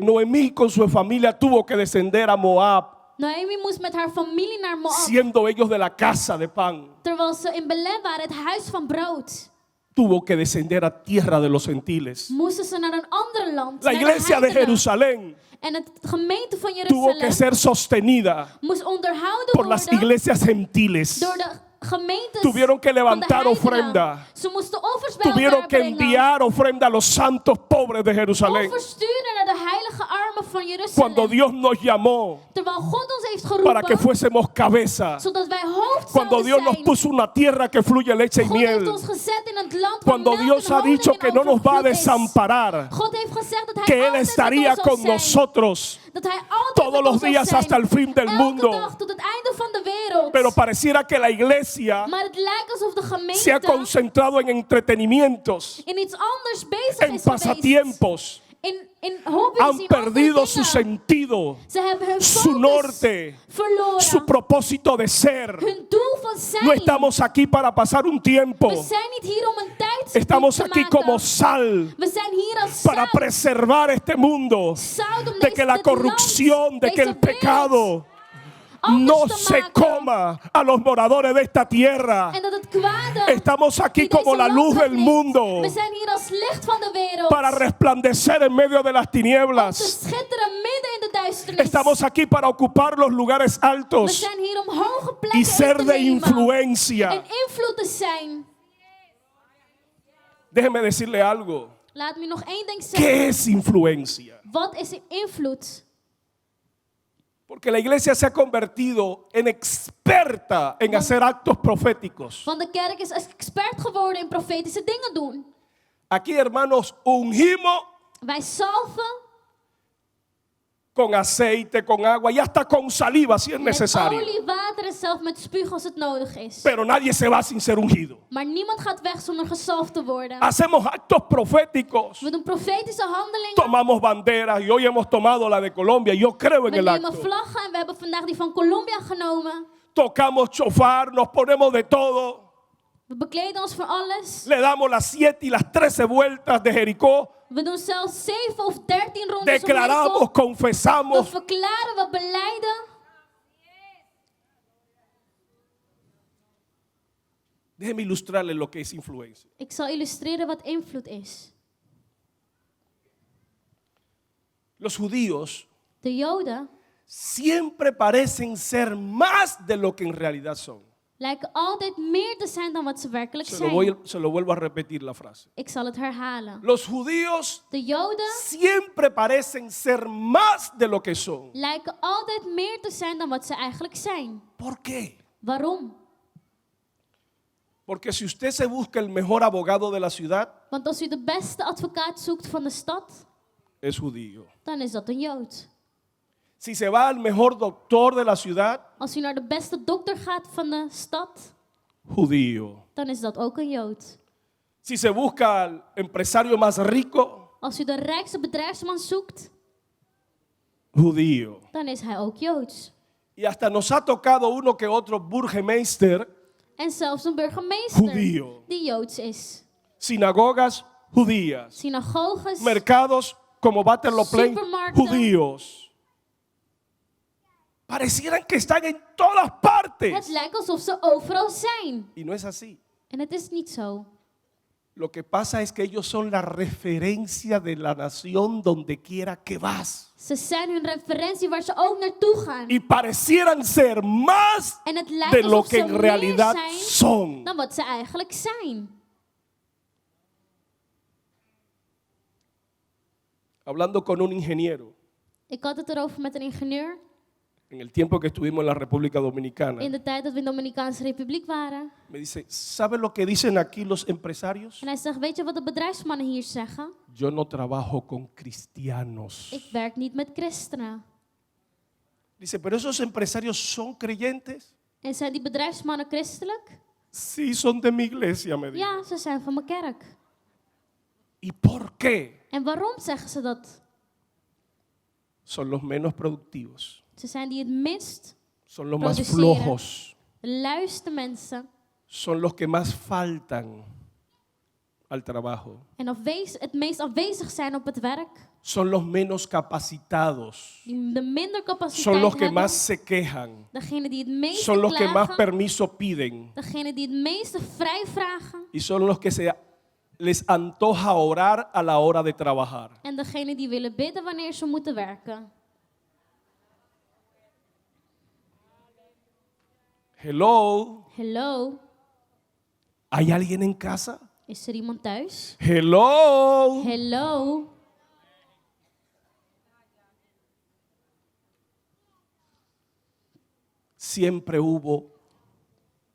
Noemí con su familia tuvo que descender a Moab, Naomi moest met haar familie naar Moab, siendo ellos de la casa de pan. terwijl ze in Belen waren, het huis van brood. Tuvo que descender a tierra de los gentiles. Moesten ze naar een ander land, La naar iglesia de heidenen. Jerusalén En het gemeente van tuvo que Jeruzalem ser sostenida moest onderhouden por las worden iglesias gentiles. door de gemeentes Tuvieron que levantar van de heidenen. ofrenda. Ze moesten offers bij Tuvieron elkaar que brengen. enviar ofrenda a los santos pobres de Jerusalén. Offers sturen naar de heilige armen van Jeruzalem. Cuando Dios nos llamó Terwijl God ons heeft para que geroepen, fuésemos cabeza. zodat wij hoofd Cuando zouden Dios nos zijn. puso una tierra que fluye leche y God heeft miel. ons gezet in het land waar Cuando melk Dios en ha honing dicho in que no nos va a overvloed is. desamparar, God heeft gezegd dat hij que Él altijd estaría met ons zal con zijn. nosotros Dat hij altijd todos met los ons zal días zijn. hasta el fin del Elke mundo. dag tot het einde van de wereld. Pero pareciera que la iglesia Maar het lijkt alsof de se ha gemeente concentrado en entretenimientos, in iets anders bezig en is geweest. pasatiempos. In hobby's, Han in perdido andere su dingen. sentido, Ze hebben hun su focus norte, verloren. su propósito de ser. Hun doel van zijn. No estamos aquí para pasar un tiempo. We zijn niet hier om een tijd Estamos te aquí maken. como sal We zijn hier als para zout. preservar este mundo Zout om de que la dit land, corrupción, de que deze el pecado wereld anders no te se maken. coma a los moradores de esta tierra. En dat het kwade Estamos aquí die deze como la land luz del heeft. mundo We zijn hier als licht van de wereld. para resplandecer en medio de las Om te tinieblas. schitteren midden in de duisternis. Estamos aquí para ocupar los lugares We altos zijn hier om hoge plekken y ser in te de nemen. influencia. En invloed te zijn. Déjeme decirle algo. Laat me nog één ding ¿Qué zeggen. es influencia? Wat is invloed? Porque la iglesia se ha convertido en experta en hacer actos proféticos. Want de kerk is expert geworden in profetische dingen doen. Aquí, hermanos, ungimos Wij salven con aceite, con agua y hasta con saliva si es met necesario. olie, water en zelf met spuug als het nodig is. Pero nadie se va sin ser ungido. Maar niemand gaat weg zonder gezalfd te worden. Hacemos actos proféticos. We doen profetische handelingen. Tomamos banderas y hoy hemos tomado la de Colombia. Yo creo en We el nemen acto. vlaggen en we hebben vandaag die van Colombia genomen. Tocamos chofar, nos ponemos de todo. We bekleden ons voor alles. Le damos las 7 y las 13 vueltas de Jericó. We doen zelfs 7 of 13 rondes om Declaramos, Jericó. We confesamos. verklaren, we belijden. Déjeme ilustrarle lo que es influencia. Ik zal illustreren wat invloed is. Los judíos De Joden siempre parecen ser más de lo que en realidad son. lijken altijd meer te zijn dan wat ze werkelijk Se lo zijn. vuelvo a repetir la frase. Ik zal het herhalen. Los judíos De Joden siempre parecen ser más de lo que son. lijken altijd meer te zijn dan wat ze eigenlijk zijn. ¿Por qué? Waarom? Porque si usted se busca el mejor abogado de la ciudad, Want als u de beste advocaat zoekt van de stad, es judío. dan is dat een Jood. Si se va al mejor doctor de la ciudad, Als u naar de beste dokter gaat van de stad, judío. dan is dat ook een Jood. Si se busca al empresario más rico, Als u de rijkste bedrijfsman zoekt, judío. dan is hij ook Joods. Y hasta nos ha tocado uno que otro burgemeester, En zelfs een burgemeester Judío. die Joods is. sinagogas judías, Synagoges, mercados como Waterloo Plain Supermarkten. judíos. Parecieran que están en todas partes. Het lijkt alsof ze overal zijn. Y no es así. En het is niet zo. Lo que pasa es que ellos son la referencia de la nación donde quiera que vas. Ze zijn hun referentie waar ze ook naartoe gaan. Y parecieran ser más En het lijkt de lo alsof que ze en meer realidad zijn son. dan wat ze eigenlijk zijn. Hablando con un ingeniero, Ik had het erover met een ingenieur en el tiempo que estuvimos en la República Dominicana, in de tijd dat we in de Dominicaanse Republiek waren. me dice, ¿sabe lo que dicen aquí los empresarios? En hij zegt, weet je wat de bedrijfsmannen hier zeggen? Yo no trabajo con cristianos. Ik werk niet met christenen. Dice, pero esos empresarios son creyentes. En zijn die bedrijfsmannen christelijk? Sí, son de mi iglesia, me dice. Ja, ze zijn van mijn kerk. ¿Y por qué? En waarom zeggen ze dat? Son los menos productivos. Ze zijn die het minst Son los más produceren. flojos. De luiste mensen. Son los que más faltan al trabajo. En het meest afwezig zijn op het werk. Son los menos capacitados. Die de minder Son capaciteit los que hebben. más se quejan. Degene die het meeste Son los que más klagen. permiso piden. Degene die het meeste vrij vragen. Y son los que les antoja orar a la hora de trabajar. En degene die willen bidden wanneer ze moeten werken. Hello. Hello, ¿Hay alguien en casa? is er iemand thuis? Hello. Hello. Siempre hubo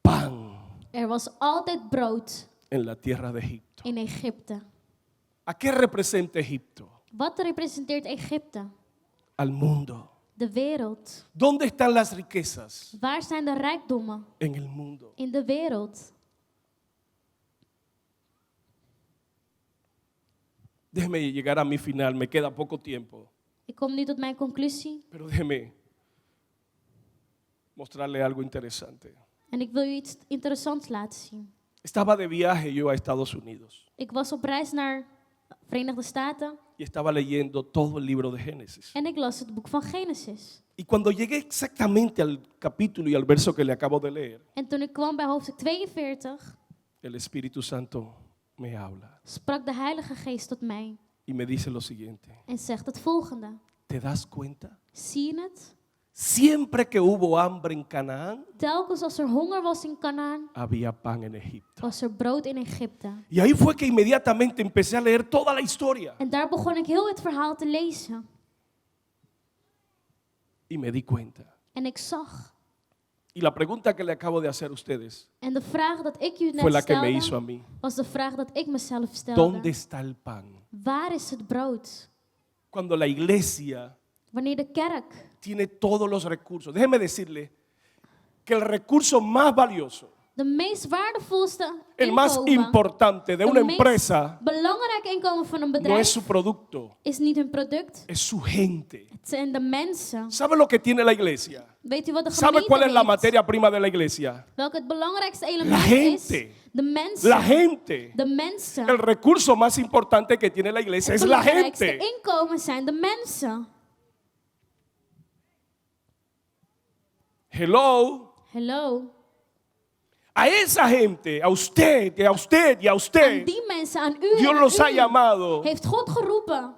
pan Er was altijd brood en la tierra de Egipto. in Egypte. ¿A qué representa Egipto? Wat representeert Egypte? Al mundo. De wereld. ¿Dónde están las riquezas? Waar zijn de rijkdommen? En el mundo. In de wereld. Déjeme llegar a mi final, me queda poco tiempo, Ik kom nu tot mijn conclusie. pero déjeme mostrarle algo interesante. En ik wil u iets interessants laten zien. Estaba de viaje yo a Estados Unidos Ik was op reis naar Verenigde Staten. y estaba leyendo todo el libro de Génesis. En ik las het boek van Genesis. Y cuando llegué exactamente al capítulo y al verso que le acabo de leer, En toen ik kwam bij hoofdstuk 42, el Espíritu Santo me habla sprak de Heilige Geest tot mij y me dice lo siguiente. en zegt het volgende. ¿Te das cuenta? Zie je het? Siempre que hubo hambre en Canaán, Telkens als er honger was in Kanaan, había pan en Egipto. was er brood in Egypte. Y ahí fue que inmediatamente empecé a leer toda la historia En daar begon ik heel het verhaal te lezen. y me di cuenta. En ik zag. Y la pregunta que le acabo de hacer a ustedes En de vraag dat ik u fue net la que me hizo a stelde, mí. was de vraag dat ik mezelf ¿Dónde stelde. está el pan? Waar is het brood? Cuando la iglesia Wanneer de kerk tiene todos los recursos. Déjeme decirle que el recurso más valioso, de meest waardevolste el más inkomen, importante de una de meest empresa, belangrijke inkomen van een no es bedrijf su producto, is niet hun product. es su gente. Het zijn de mensen. ¿Sabe lo que tiene la iglesia? Weet u wat de ¿Sabe gemeente cuál es la heeft? materia prima de la iglesia? Welk het belangrijkste La element is? gente. De mensen. La gente. De mensen. El recurso más importante que tiene la iglesia Het es la belangrijkste gente. inkomen zijn de mensen. Hello. Hello. A esa gente, a usted, y a usted y a Aan usted, die mensen, aan u Dios en los ha u, llamado heeft God geroepen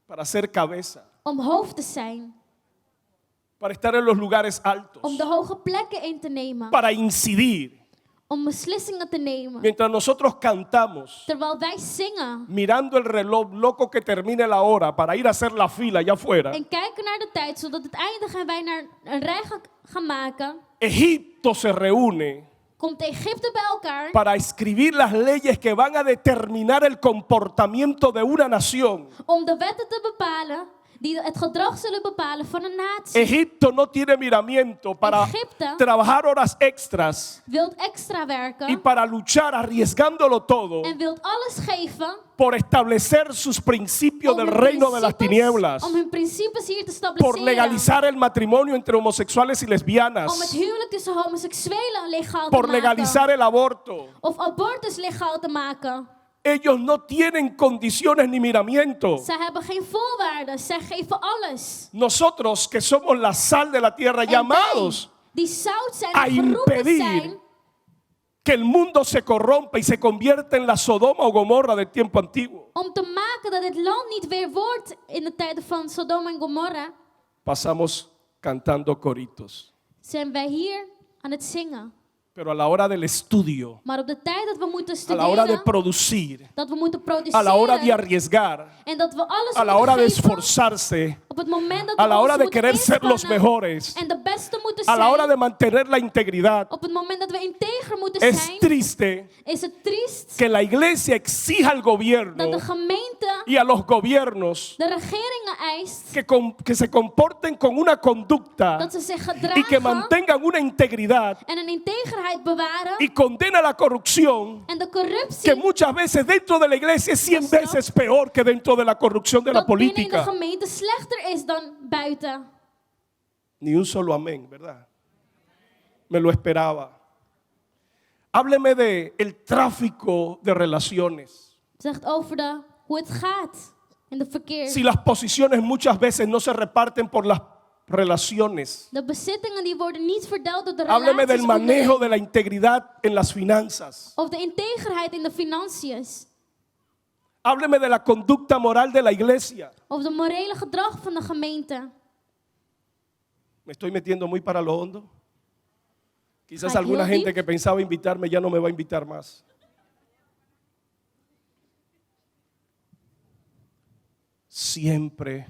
para ser cabeza, om hoofd te zijn. para estar en los lugares altos, Om de hoge plekken in te nemen. para incidir. Om beslissingen te nemen. Mientras nosotros cantamos, Terwijl wij zingen mirando el reloj, loco que termine la hora para ir a hacer la fila allá afuera, en kijken naar de tijd, zodat het eindigt en wij naar een rij gaan maken, Egipto se reúne komt Egypte bij elkaar para escribir las leyes que van a determinar el comportamiento de una nación. om de wetten te bepalen die het gedrag zullen bepalen van een natie. Egipto no tiene miramiento para Egipto trabajar horas extras Wilt extra y werken para luchar arriesgándolo todo en wilt alles geven por establecer sus principios om del hun reino de las principes- tinieblas, om hun principes hier te por stabiliseren. legalizar el matrimonio entre homosexuales y Om het lesbianas, huwelijk tussen homoseksuelen legaal por te legalizar maken. el aborto. Of abortus legaal te maken. Ellos no tienen condiciones ni miramiento. Zij hebben geen voorwaarden. Zij geven alles. Nosotros que somos la sal de la tierra, En llamados wij, die zout zijn a en geroepen impedir zijn que el mundo se corrompa y se convierta en la Sodoma o Gomorra del tiempo antiguo. om te maken dat dit land niet weer wordt in de tijden van Sodom en Gomorra, Pasamos cantando coritos. zijn wij hier aan het zingen. Pero a la hora del estudio, Maar op de tijd dat we moeten a la hora de studeren, producir, dat we moeten a la hora de produceren arriesgar, en dat we alles a la moeten hora de geven, esforzarse, op het moment dat we a la ons hora de moeten querer ser los inspannen mejores, en de beste moeten a la hora zijn, de mantener la integridad, op het moment dat we integer moeten es zijn, triste is het triest que la iglesia exija al dat gobierno de gemeente y a los gobiernos de regeringen eist que se comporten con una conducta dat ze zich y que gedragen mantengan una integridad en een integerheid bewaren y condena la corrupción, en de que corruptie muchas veces dentro de la iglesia es 100 veces peor que dentro de la corrupción de la dat binnen in de política. gemeente slechter is dan buiten. Ni un solo amén, ¿verdad? Me lo esperaba. Hábleme de el tráfico de relaciones. Het zegt over hoe het gaat in de verkeer. Si las posiciones muchas veces no se reparten por las relaciones. De bezittingen die worden niet verdeeld door de Hábleme del relaties manejo onderling. de la integridad en las finanzas. Of de integerheid in de financiën. Hábleme de la conducta moral de la iglesia. Of de morele gedrag van de gemeente. Me estoy metiendo muy para lo hondo. Quizás Ay, alguna heel gente diep. que pensaba invitarme ya no me va a invitar más. Siempre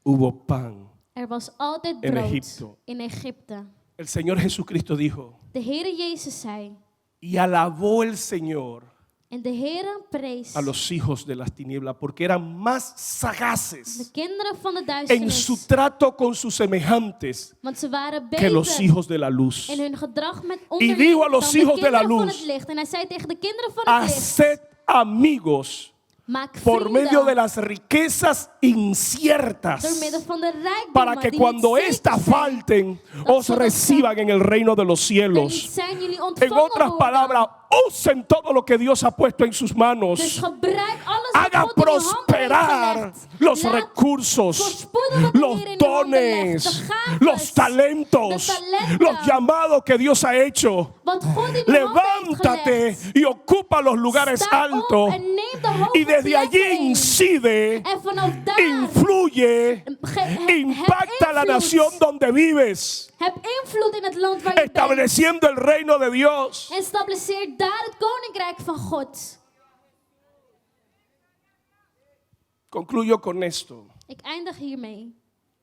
hubo pan. Er was altijd In brood Egipto. in Egypte. El Señor Jesucristo dijo, De Heere Jezus zei, y alabó el Señor en de Heere prees a los hijos de las tinieblas, porque eran más de sagaces kinderen van de en duisternis, su trato con sus semejantes want ze waren que los beter hijos de la luz. in hun gedrag met Y dijo a onderling los dan de hijos de la kinderen van luz, het licht. En hij zei tegen de kinderen van het licht, Haced amigos maak por medio de vrienden las riquezas door inciertas, middel van de rijkdommen para que die cuando niet zeker éstas zijn, falten, os reciban en el reino de los die niet cielos. zijn, jullie En ontvangen otras worden. palabras, usen todo lo que Dios ha puesto en sus Dus manos. gebruik alles wat Haga God in je handen heeft prosperar gelegd. los Laat recursos, voorspoeden wat de los Heer in je handen legt, dones, de gaves, los talentos, de talenten, los llamados que Dios ha hecho. wat God in je handen heeft Levántate gelegd. y ocupa los lugares Sta op altos en neem de hoge y desde allí plekken in. incide, En vanaf daar influye, heb impacta la invloed. nación donde vives, Heb invloed in het land waar je bent. estableciendo el reino de Dios. En stabiliseer daar het koninkrijk van God. Concluyo con esto. Ik eindig hiermee.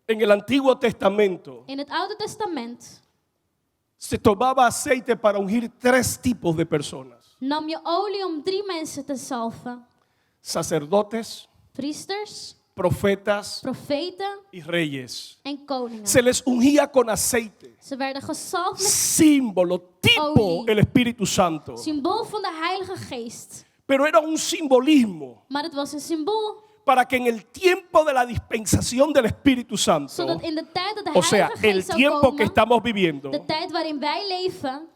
En el Antiguo Testamento In het Oude Testament se tomaba aceite para ungir 3 tipos de personas: nam je olie om 3 mensen te salven. sacerdotes, Priesters, profetas profeten y reyes. en koningen. Se les ungía con aceite, Ze werden gesalfd met símbolo, tipo Olie. el Espíritu Santo. symbool van de Heilige Geest. Pero era un simbolismo Maar het was een symbool, para que en el tiempo de la dispensación del Espíritu Santo, zodat in de tijd dat de o sea, Heilige el Geest zou tiempo que komen, estamos viviendo, de tijd waarin wij leven,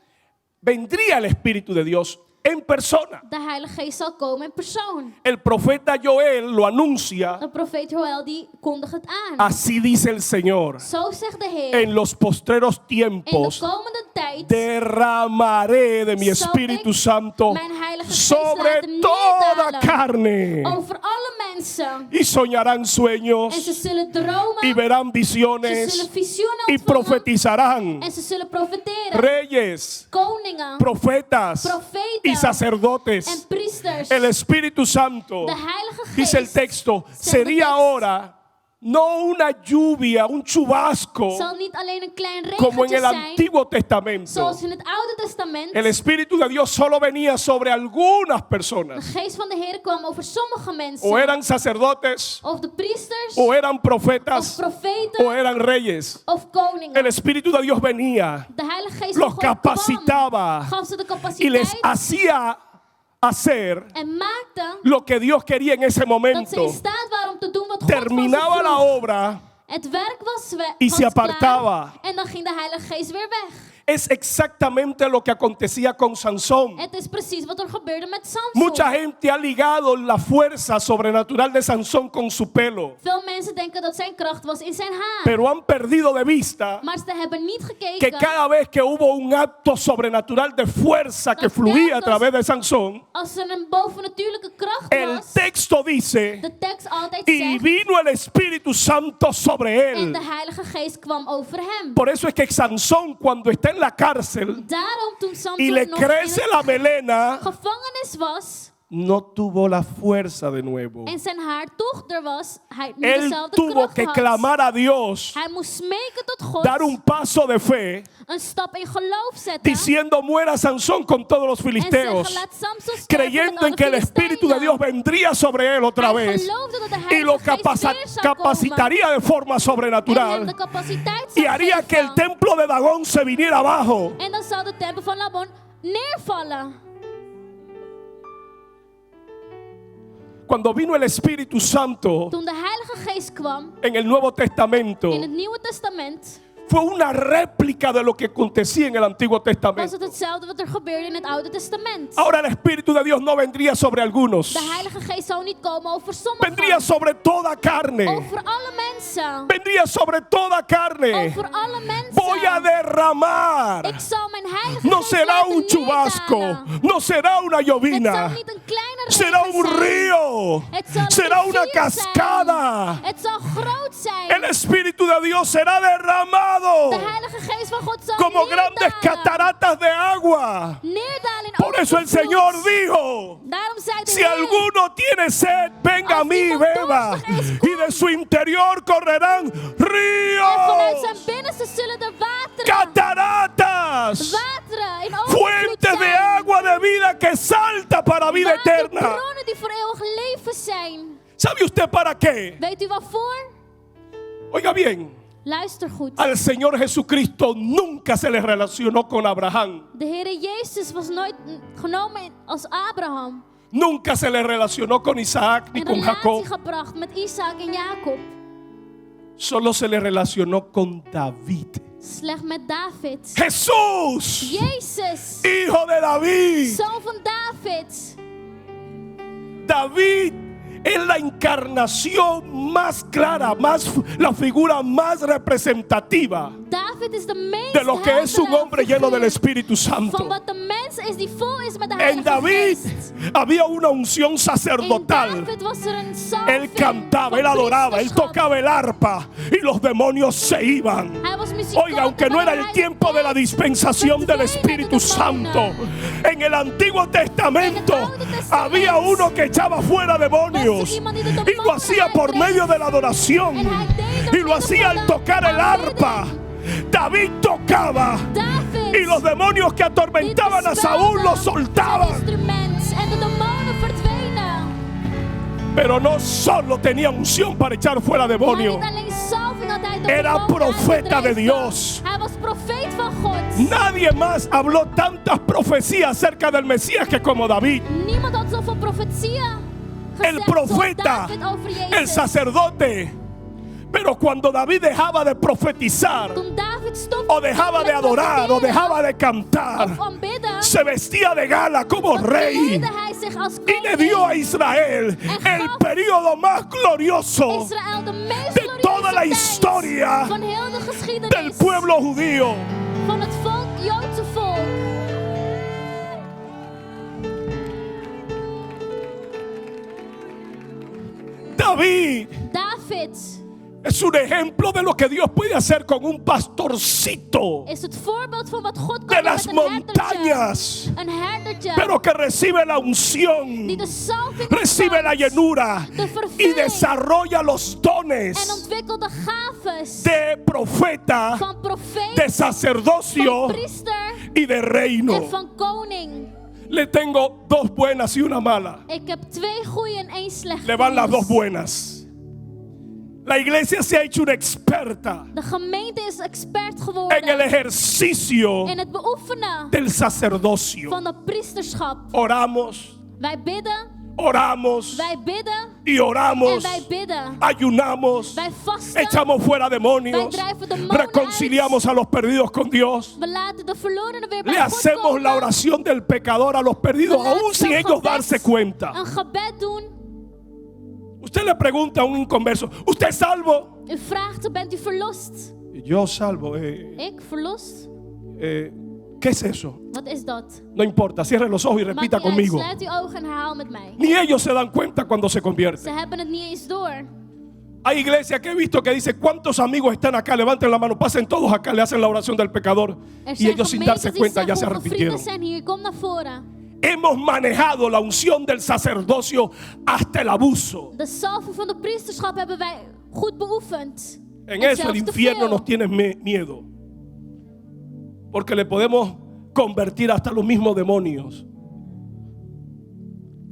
vendría el Espíritu de Dios en persona. de Heilige Geest zal komen in persoon. El profeta Joel lo anuncia, De profeet Joël die kondigt het aan. así dice el Señor: Zo zegt de Heer, en los postreros in de tiempos komende tijd derramaré de mi zal Espíritu ik Santo mijn Heilige Geest sobre laten toda neerdalen carne, over alle mensen. y soñarán En ze sueños zullen dromen, y verán ze visiones zullen visioenen y ontvangen profetizarán. en ze zullen profeteren. Reyes, Koningen, profetas profeten y sacerdotes. en priesters. El Espíritu Santo, De Heilige Geest, dice el texto, zegt de sería tekst, ahora no una lluvia, un chubasco, zal niet alleen een klein como en regentje el zijn, Antiguo Testamento. zoals in het Oude Testament. El Espíritu de Dios solo venía sobre algunas De personas. geest van de Heer kwam over sommige mensen. O eran sacerdotes, Of de priesters, o eran of profetas, profeten, o eran reyes. of koningen. El Espíritu de Dios venía, De Heilige Geest los van God kwam, capacitaba gaf ze de y les capaciteit hacía hacer en maakte lo que Dios quería en ese dat ze momento. in staat waren om te doen wat God Terminaba van ze la vroeg. obra Het werk was y was se apartaba. klaar en dan ging de Heilige Geest weer weg. Es exactamente lo que acontecía con Sansón. Het is precies wat er gebeurde met Samson. Mucha gente ha ligado la fuerza sobrenatural de Sansón con su pelo, Veel mensen denken dat zijn kracht was in zijn haar. pero han perdido de vista Maar ze hebben niet que gekeken. cada vez que hubo un acto sobrenatural de fuerza que fluía a través de Sansón, Als er een bovennatuurlijke kracht el was, texto dice, de tekst altijd y zegt, vino el Espíritu Santo sobre en él. de Heilige Geest kwam over hem. Por eso es que Sansón, cuando está en la cárcel Daarom toen y Samson le nog in crece la de melena, gevangenis was no tuvo la fuerza de nuevo. en zijn haar toch er was, hij niet Él dezelfde tuvo kracht que had. clamar a Dios, Hij moest smeken tot God, dar un paso de fe, een stap in geloof zetten diciendo muera Sansón con todos los en filisteos, zeggen laat Samson sterven creyendo met en alle que el Espíritu de Dios Filistijnen. vendría sobre él otra Hij vez geloofde dat de y Heilige lo Geest weer zou komen capacitaría de forma en hem de sobrenatural capaciteit y zou haría que el geven. templo de Dagón se viniera abajo. En dan zou de tempel van Labon neervallen. Cuando vino el Espíritu Santo Toen de Heilige Geest kwam en el Nuevo Testamento, in het Nieuwe Testament, fue una réplica de lo que acontecía en el Antiguo was Testamento. het hetzelfde wat er gebeurde in het Oude Testament. Ahora el Espíritu de Dios no vendría sobre algunos, De Heilige Geest zou niet komen over sommigen, vendría sobre toda carne, over alle mensen, vendría sobre toda carne. over alle mensen. Voy a derramar. Ik zal mijn Heilige No Geest será laten un chubasco, neerdalen. no será una Het zal llovina, niet een kleine será regen un zijn. río, Het zal een será una rivier cascada. zijn. Het zal groot zijn. El Espíritu de Dios será derramado De Heilige Geest van God zal como grandes neerdalen. cataratas de agua. Neerdalen in Por eso el overvloed. Señor dijo: Daarom zei de si Heer, alguno tiene sed, venga a Als mí, iemand beba. dorstig is, Y de su interior correrán en vanuit zijn ríos, binnenste zullen de wateren, cataratas, wateren in overvloed fuentes de zijn. agua de vida que salta para vida eterna. Waterbronnen die voor eeuwig leven zijn. ¿Sabe usted para qué? Weet u waarvoor? Oiga bien, Luister goed. al Señor Jesucristo nunca se le relacionó con Abraham. De Heere Jezus was nooit genomen als Abraham. Nunca se le relacionó con Isaac ni In con Jacob. relatie gebracht met Isaac en Jacob. Solo se le relacionó con David. Slecht met David. Jesús, Jezus, hijo de David. zoon van David. David es la encarnación más clara, la figura más representativa David is de meest de lo que es un heldere hombre lleno del figuur Espíritu Santo. van wat de mens is die vol is met de En Heilige David Geest. había una unción In sacerdotal. David was er een Él salving cantaba, van él adoraba, él priesterschap. tocaba el arpa y los demonios se iban. Hij was muzikant, Oiga, aunque no era el tiempo de la dispensación del Espíritu Santo, en el Antiguo Testamento había uno que echaba fuera demonios y lo hacía por medio de la adoración y lo hacía al tocar el arpa. David tocaba David, y los demonios que atormentaban a Saúl los zijn soltaban. instrument en de demonen verdwenen. Pero no solo tenía unción para echar fuera Maar demonios. niet alleen salving had hij de Era demonen profeta de uitgedreven. Dios. Hij was profeet van God. Nadie más habló tantas profecías acerca del Mesías que como David. Niemand had zoveel profetieën El gezegd profeta, zoals David over Jezus. el sacerdote. Pero cuando David dejaba de profetizar, Toen David stopte o dejaba de met adorar, o profeteren dejaba de cantar, of aanbidden, se vestía de gala como dan rey kleedde hij zich als y le dio a koning. Israel el periodo más glorioso Israël de meest de toda la glorieuze historia tijd van heel de del geschiedenis pueblo judío. van het volk, Joodse volk. David David es un ejemplo de lo que Dios puede hacer con un pastorcito is het voorbeeld van wat God de kan doen las met een herdertje. montañas, Een herdertje pero que recibe la die unción, de salving recibe la ontvangt llenura de y vervulling desarrolla los en dones ontwikkelt de gaves de profeta, van profeet, de sacerdocio van priester y de reino. en van koning. Le tengo dos buenas y una mala. Ik heb 2 goede en 1 slechte Le van las nieuws. dos buenas. La iglesia se ha hecho una experta De gemeente is expert en el geworden ejercicio in het beoefenen del sacerdocio. van de priesterschap. Oramos, Wij bidden, oramos Wij bidden y en oramos, wij bidden. ayunamos, Wij vasten. echamos fuera Wij demonios, drijven demonen reconciliamos a los perdidos con Dios. uit. We laten de verlorenen weer Le bij God hacemos komen. la oración del pecador a los We perdidos, laten aún sin een ellos gebed- darse cuenta. Een gebed doen. Usted le pregunta a un inconverso, ¿usted es salvo? U vraagt, bent u verlost? Yo salvo. Ik verlost? ¿Qué es eso? Wat is dat? No importa, cierre los ojos y Maakt repita niet uit. conmigo. Sluit uw ogen en herhaal met mij. Ni ellos se dan cuenta cuando se Ze convierten. hebben het niet eens door. Hay iglesias que he visto que dice, ¿cuántos amigos están acá? Levanten la mano, pasen todos acá, le hacen la oración del pecador. Er Y zijn ellos sin gemeentes darse die cuenta ya se zeggen, hoeveel vrienden arrepintieron. zijn hier, kom naar voren. Hemos manejado la unción del sacerdocio hasta el abuso. De salving van de priesterschap hebben wij goed beoefend. En En eso el zelfs te infierno veel. nos tiene miedo. Porque le podemos convertir hasta los mismos demonios.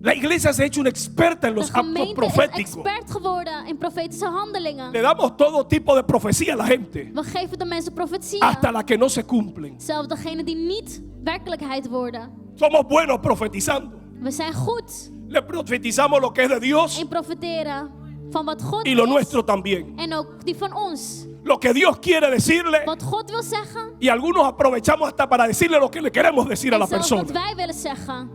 La iglesia se ha hecho una experta en De los actos gemeente is proféticos. expert geworden in profetische handelingen. Le damos todo tipo de profecía a la gente, We geven de mensen profetieën. hasta las que no se cumplen. Zelfs degenen die niet werkelijkheid worden. Somos buenos profetizando. We zijn goed Le profetizamos lo que es de Dios in profeteren van wat God y lo is. nuestro también. En ook die van ons. Lo que Dios quiere decirle, Wat God wil zeggen. y algunos aprovechamos hasta para decirle lo que le queremos decir a En la zelfs wat persona. wij willen zeggen.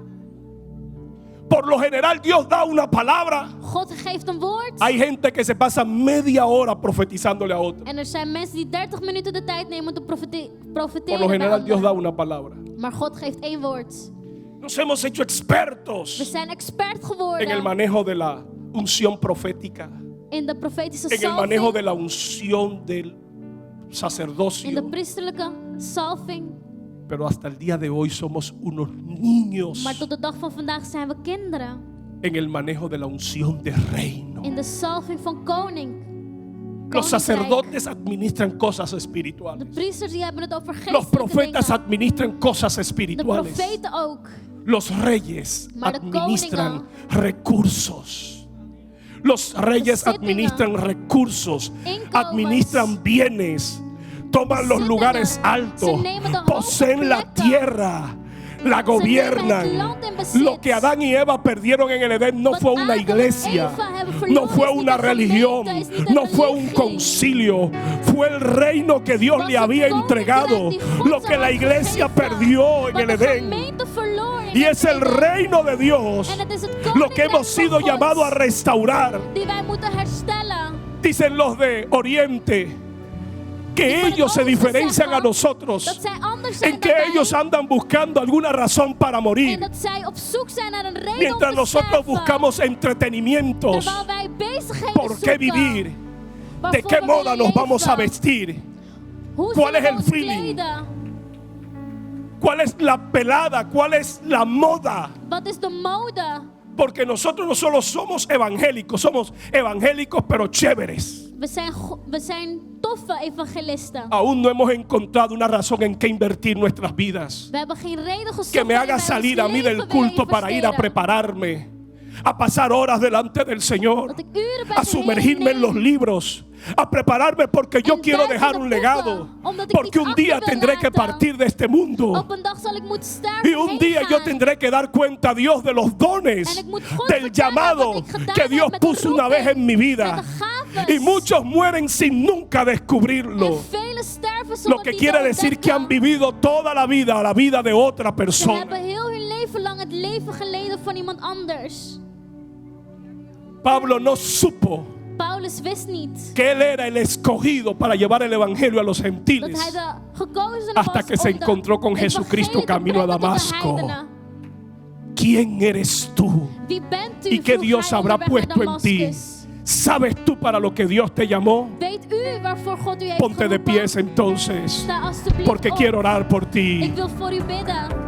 Por lo general Dios da una palabra. God geeft een woord. Hay gente que se pasa media hora profetizándole a otra. En er zijn mensen die 30 minuten de tijd nemen om te Por profeteren lo bij general Dios da anderen. una palabra. Maar God geeft één woord. Nos hemos hecho We expertos zijn expert en el geworden manejo de la unción profética, in de profetische en el manejo de salving, la unción del in de sacerdocio. priesterlijke salving. Pero hasta el día de hoy somos unos niños Maar tot de dag van vandaag zijn we kinderen en el manejo de la unción de reino. in de salving van koning. Los Koninkrijk. sacerdotes administran cosas De espirituales. priesters die hebben het over Los geestelijke profetas dingen. administran cosas De espirituales. profeten ook. Los reyes Maar de administran koningen. recursos. Los reyes zittingen. administran recursos, Inkomens. administran bienes, toman los Zittingen. lugares altos, Ze nemen de hoge poseen la plekken. tierra, la gobiernan. het land in bezit. Lo que Adán y Eva perdieron en el Edén no Wat fue una Adam en iglesia, Eva hebben no verloren fue is niet una een gemeente, religión, is niet een no fue un religie. concilio, fue el reino que Dios Was le het había koninkrijk entregado, die God lo ze que la had iglesia gegeven. perdió en Wat el de Edén. gemeente verloor in Y het es el Eden. reino de Dios En het is het lo que koninkrijk hemos van sido God llamados a restaurar. die wij moeten herstellen. Dicen los de Oriente que Die van het ellos se oosten diferencian a zeggen nosotros dat zij anders zijn en que dan wij. ellos andan buscando alguna razón para En morir, dat zij op zoek zijn naar een reden mientras om te nosotros sterven. buscamos entretenimientos. Terwijl wij bezigheden ¿Por qué zoeken. vivir? ¿De Waarvoor qué we moda willen nos vamos a leven. vestir? Hoe ¿Cuál zullen es we el ons feeling? kleden? ¿Cuál es la pelada? ¿Cuál es la moda? Wat is de mode? Porque nosotros no solo somos evangélicos pero chéveres. We zijn toffe evangelisten. Aún no hemos encontrado una razón en que invertir nuestras vidas. We hebben geen reden gezocht Que me haga waarin wij salir ons a mí leven del willen culto para ir a investeren. prepararme, a pasar horas delante del Señor, Dat ik uren bij a de sumergirme Heer en los neem. libros, a prepararme porque yo En quiero duiken dejar de un boeken, legado, omdat ik porque iets un día achter wil tendré que laten. partir de este mundo Op een dag zal ik moeten sterven. y un día yo tendré que dar cuenta a Dios de los En dones, ik moet God del vertellen llamado wat ik gedaan que heb Dios met de puso una vez en mi vida. met de gaves. Y muchos mueren sin nunca descubrirlo. En velen sterven Lo zonder que die quiere te decir que han ontdekken. vivido toda la vida de otra Ze persona. hebben heel hun leven lang het leven geleden van iemand anders. Pablo no supo Paulus wist niet que él era el escogido para llevar el evangelio a los dat gentiles hij de gekozene hasta was que se om de encontró con evangelie Jesucristo te camino a brengen tot de Damasco. heidenen. ¿Quién eres tú? Wie bent u? ¿Y qué vroeg Dios hij habrá onderweg naar puesto en ti? Damascus. ¿Sabes tú para lo que Dios te llamó? Weet u waarvoor God u heeft Ponte de geroepen? pies entonces, Sta alstublieft porque op. quiero orar por ti. Ik wil voor u bidden.